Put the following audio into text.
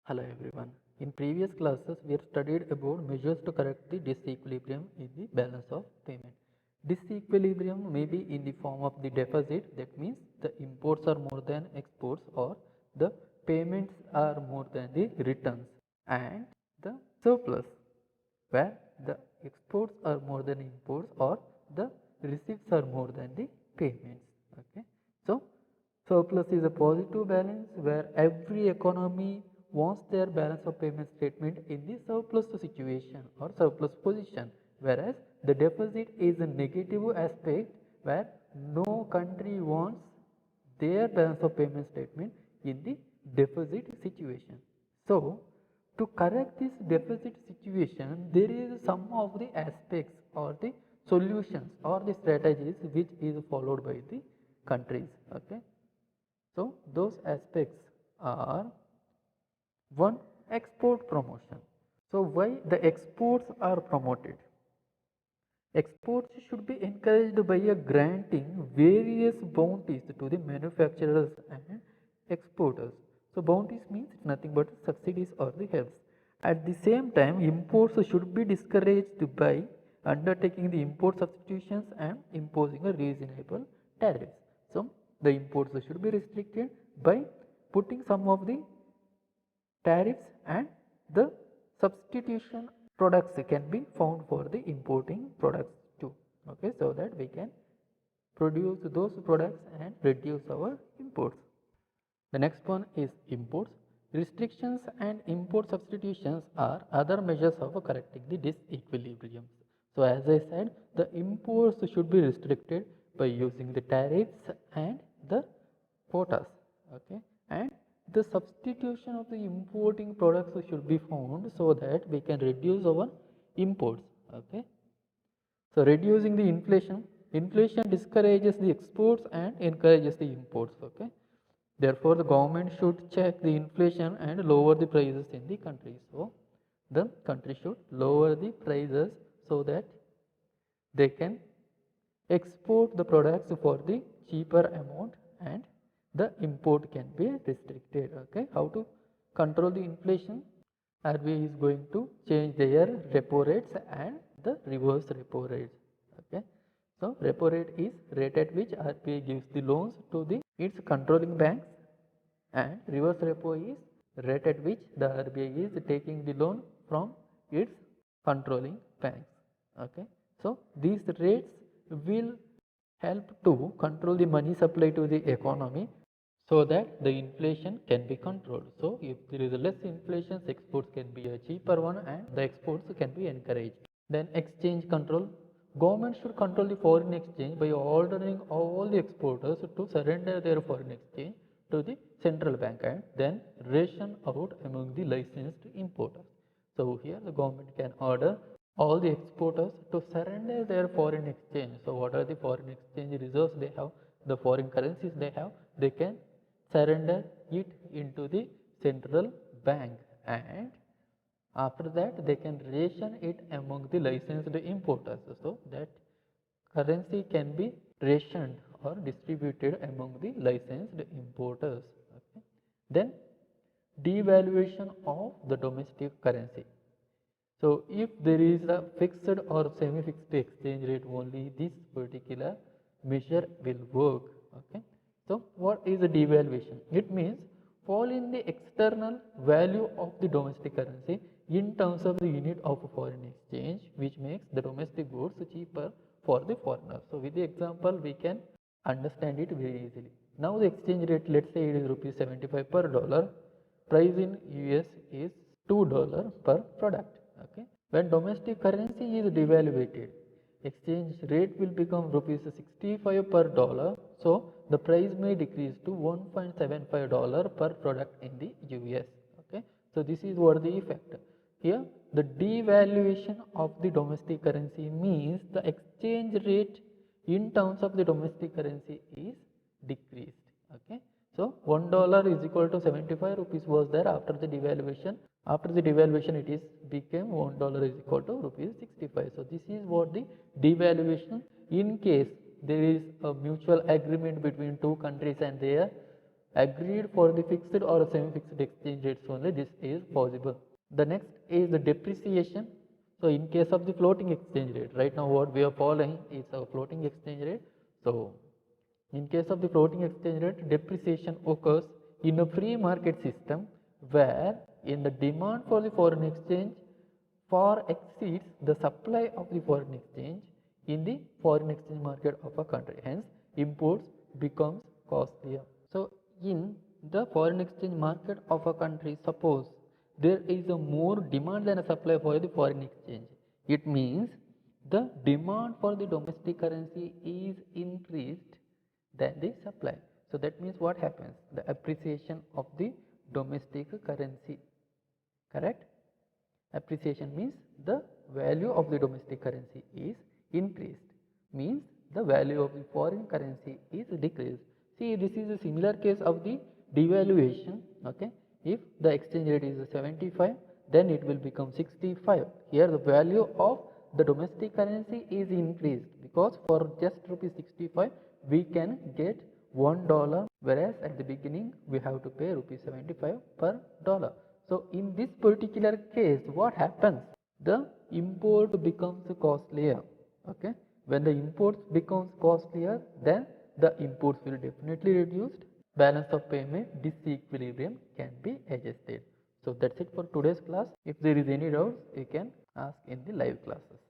Hello everyone. In previous classes, we have studied about measures to correct the disequilibrium in the balance of payment. Disequilibrium may be in the form of the deficit, that means the imports are more than exports, or the payments are more than the returns, and the surplus, where the exports are more than imports or the receipts are more than the payments. Okay, so surplus is a positive balance where every economy wants their balance of payment statement in the surplus situation or surplus position, whereas the deficit is a negative aspect where no country wants their balance of payment statement in the deficit situation. So, to correct this deficit situation, there is some of the aspects or the solutions or the strategies which is followed by the countries. Okay. So, those aspects are: one, export promotion. So, why the exports are promoted? Exports should be encouraged by granting various bounties to the manufacturers and exporters. So, bounties means nothing but subsidies or the helps. At the same time, imports should be discouraged by undertaking the import substitutions and imposing a reasonable tariffs. So, the imports should be restricted by putting some of the tariffs, and the substitution products can be found for the importing products too. Okay, so that we can produce those products and reduce our imports. The next one is imports. Restrictions and import substitutions are other measures of correcting the disequilibriums. So as I said, the imports should be restricted by using the tariffs and the quotas. Okay, and the substitution of the importing products should be found so that we can reduce our imports. Okay, so reducing the inflation. Inflation discourages the exports and encourages the imports. Okay, therefore the government should check the inflation and lower the prices in the country. So the country should lower the prices so that they can export the products for the cheaper amount and the import can be restricted. Okay, how to control the inflation? RBI is going to change their repo rates and the reverse repo rates. Okay, so repo rate is rate at which RBI gives the loans to the its controlling banks, and reverse repo is rate at which the RBI is taking the loan from its controlling banks. Okay, so these rates will help to control the money supply to the economy so that the inflation can be controlled. So if there is less inflation, exports can be a cheaper one and the exports can be encouraged. Then exchange control. Government should control the foreign exchange by ordering all the exporters to surrender their foreign exchange to the central bank and then ration out among the licensed importers. So here the government can order all the exporters to surrender their foreign exchange. So what are the foreign exchange reserves they have, the foreign currencies they have, they can surrender it into the central bank, and after that they can ration it among the licensed importers. So that currency can be rationed or distributed among the licensed importers. Okay. Then devaluation of the domestic currency. So if there is a fixed or semi-fixed exchange rate, only this particular measure will work. Okay. So what is a devaluation? It means fall in the external value of the domestic currency in terms of the unit of foreign exchange, which makes the domestic goods cheaper for the foreigners. So with the example, we can understand it very easily. Now the exchange rate, let's say it is rupees 75 per dollar. Price in US is $2 per product. Okay, when domestic currency is devaluated, exchange rate will become rupees 65 per dollar. So the price may decrease to $1.75 per product in the US. Okay, so this is what the effect. Here the devaluation of the domestic currency means the exchange rate in terms of the domestic currency is decreased. Okay, so $1 is equal to 75 rupees was there after the devaluation. After the devaluation, it is became $1 is equal to rupees 65. So this is what the devaluation in case there is a mutual agreement between two countries and their agreed for the fixed or semi-fixed exchange rates only this is possible. The next is the depreciation. So in case of the floating exchange rate, right now what we are following is a floating exchange rate. So in case of the floating exchange rate, depreciation occurs in a free market system where in the demand for the foreign exchange far exceeds the supply of the foreign exchange in the foreign exchange market of a country. Hence, imports becomes costlier. So, in the foreign exchange market of a country, suppose there is a more demand than a supply for the foreign exchange. It means the demand for the domestic currency is increased than the supply. So that means what happens? The appreciation of the domestic currency, correct? Appreciation means the value of the domestic currency is increased, means the value of the foreign currency is decreased. See, this is a similar case of the devaluation. Okay, if the exchange rate is 75, then it will become 65. Here the value of the domestic currency is increased because for just rupees 65 we can get $1, whereas at the beginning we have to pay rupees 75 per dollar. So in this particular case, what happens? The import becomes costlier. Okay, when the imports becomes costlier, then the imports will definitely reduced. Balance of payment disequilibrium can be adjusted. So that's it for today's class. If there is any doubts, you can ask in the live classes.